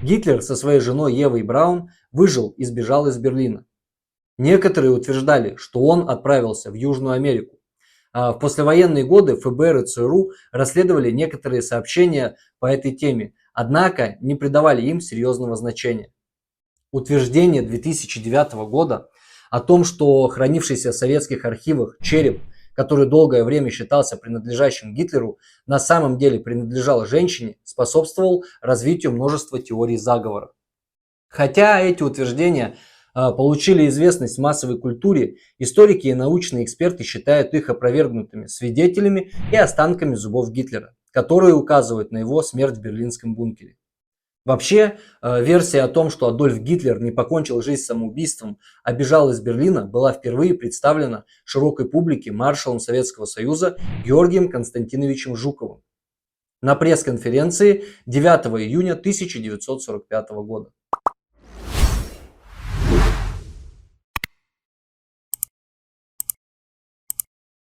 Гитлер со своей женой Евой Браун выжил и сбежал из Берлина. Некоторые утверждали, что он отправился в Южную Америку. В послевоенные годы ФБР и ЦРУ расследовали некоторые сообщения по этой теме, однако не придавали им серьезного значения. Утверждение 2009 года о том, что хранившийся в советских архивах череп, который долгое время считался принадлежащим Гитлеру, на самом деле принадлежал женщине, способствовал развитию множества теорий заговора. Хотя эти утверждения получили известность в массовой культуре, историки и научные эксперты считают их опровергнутыми свидетелями и останками зубов Гитлера, которые указывают на его смерть в берлинском бункере. Вообще, версия о том, что Адольф Гитлер не покончил жизнь самоубийством, а бежал из Берлина, была впервые представлена широкой публике маршалом Советского Союза Георгием Константиновичем Жуковым на пресс-конференции 9 июня 1945 года.